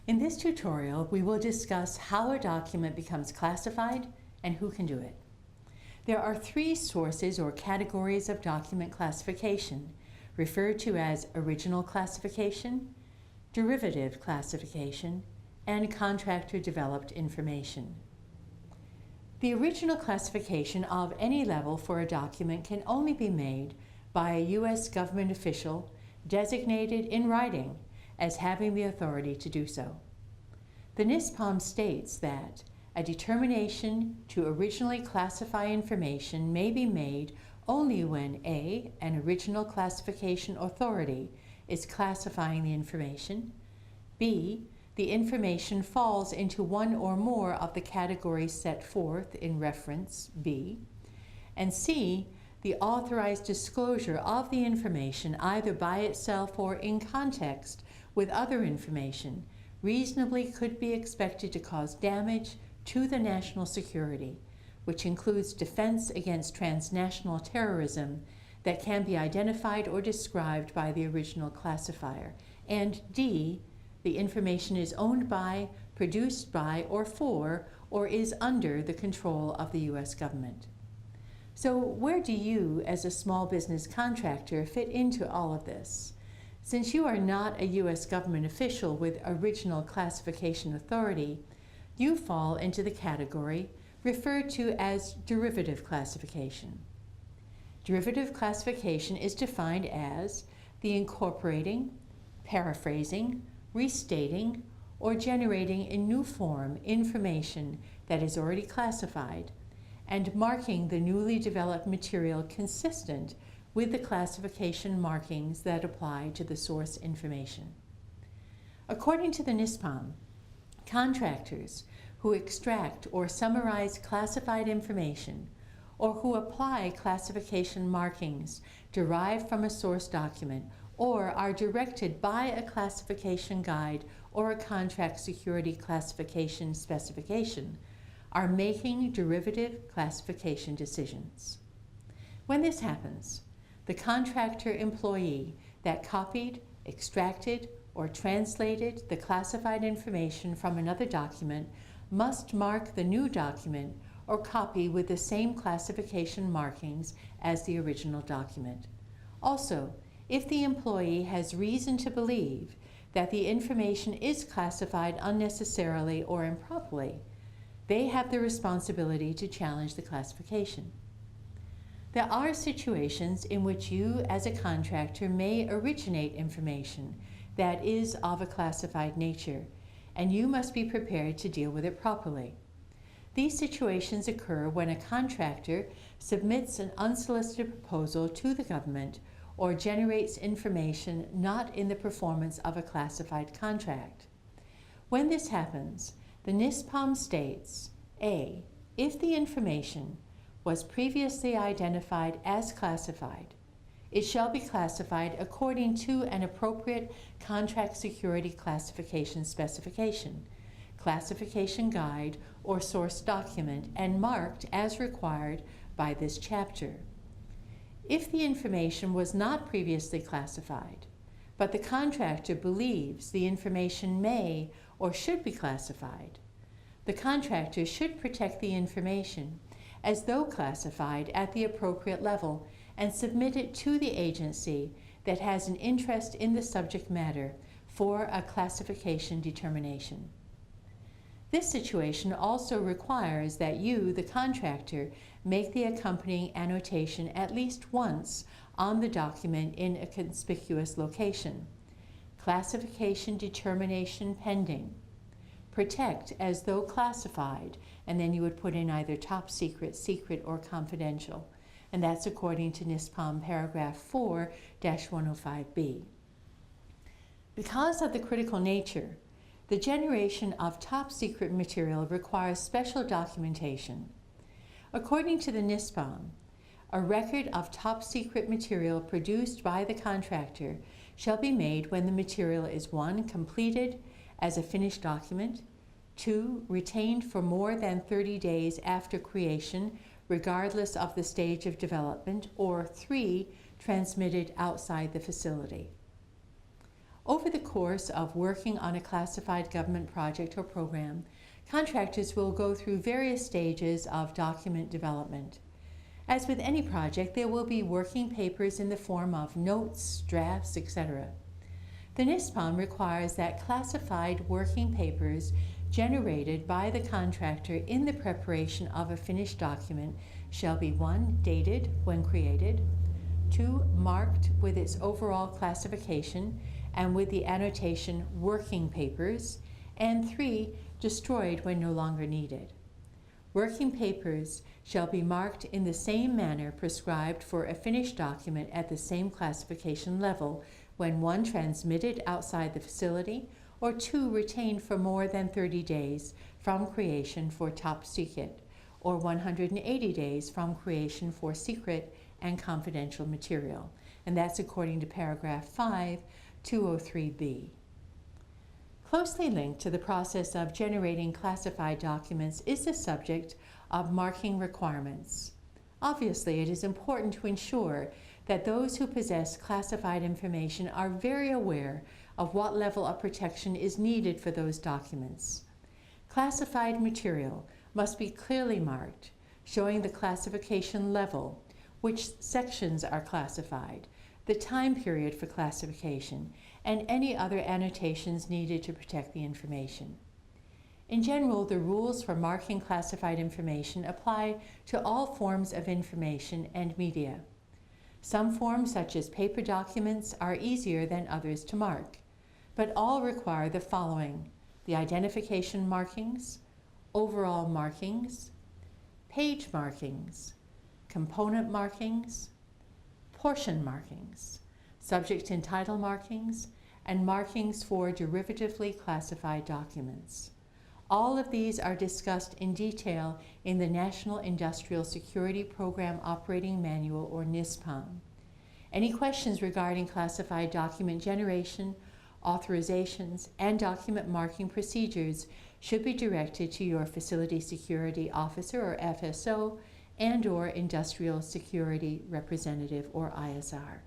In this tutorial, we will discuss how a document becomes classified and who can do it. There are three sources or categories of document classification, referred to as original classification, derivative classification, and contractor-developed information. The original classification of any level for a document can only be made by a U.S. government official designated in writing as having the authority to do so. The NISPOM states that a determination to originally classify information may be made only when A, an original classification authority is classifying the information, B, the information falls into one or more of the categories set forth in reference B, and C, the authorized disclosure of the information either by itself or in context with other information reasonably could be expected to cause damage to the national security, which includes defense against transnational terrorism that can be identified or described by the original classifier, and D, the information is owned by, produced by, or for, or is under the control of the U.S. government. So where do you, as a small business contractor, fit into all of this? Since you are not a U.S. government official with original classification authority, you fall into the category referred to as derivative classification. Derivative classification is defined as the incorporating, paraphrasing, restating, or generating in new form information that is already classified, and marking the newly developed material consistent with the classification markings that apply to the source information. According to the NISPOM, contractors who extract or summarize classified information or who apply classification markings derived from a source document or are directed by a classification guide or a contract security classification specification are making derivative classification decisions. When this happens, the contractor employee that copied, extracted, or translated the classified information from another document must mark the new document or copy with the same classification markings as the original document. Also, if the employee has reason to believe that the information is classified unnecessarily or improperly, they have the responsibility to challenge the classification. There are situations in which you as a contractor may originate information that is of a classified nature, and you must be prepared to deal with it properly. These situations occur when a contractor submits an unsolicited proposal to the government or generates information not in the performance of a classified contract. When this happens, the NISPOM states, A, if the information was previously identified as classified, it shall be classified according to an appropriate contract security classification specification, classification guide, or source document, and marked as required by this chapter. If the information was not previously classified, but the contractor believes the information may or should be classified, the contractor should protect the information as though classified at the appropriate level and submit it to the agency that has an interest in the subject matter for a classification determination. This situation also requires that you, the contractor, make the accompanying annotation at least once on the document in a conspicuous location. Classification determination pending. Protect as though classified, and then you would put in either top secret, secret, or confidential. And that's according to NISPOM paragraph 4-105B. Because of the critical nature, the generation of top secret material requires special documentation. According to the NISPOM, a record of top secret material produced by the contractor shall be made when the material is 1, completed as a finished document, 2, retained for more than 30 days after creation, regardless of the stage of development, or 3, transmitted outside the facility. Over the course of working on a classified government project or program, contractors will go through various stages of document development. As with any project, there will be working papers in the form of notes, drafts, etc. The NISPOM requires that classified working papers generated by the contractor in the preparation of a finished document shall be 1. Dated when created, 2. Marked with its overall classification and with the annotation working papers, and 3. Destroyed when no longer needed. Working papers shall be marked in the same manner prescribed for a finished document at the same classification level when 1. Transmitted outside the facility, or 2. Retained for more than 30 days from creation for top secret, or 180 days from creation for secret and confidential material. And that's according to paragraph 5, 203B. Closely linked to the process of generating classified documents is the subject of marking requirements. Obviously, it is important to ensure that those who possess classified information are very aware of what level of protection is needed for those documents. Classified material must be clearly marked, showing the classification level, which sections are classified, the time period for classification, and any other annotations needed to protect the information. In general, the rules for marking classified information apply to all forms of information and media. Some forms, such as paper documents, are easier than others to mark, but all require the following: the identification markings, overall markings, page markings, component markings, portion markings, subject and title markings, and markings for derivatively classified documents. All of these are discussed in detail in the National Industrial Security Program Operating Manual, or NISPOM. Any questions regarding classified document generation, authorizations, and document marking procedures should be directed to your Facility Security Officer, or FSO, and/or Industrial Security Representative, or ISR.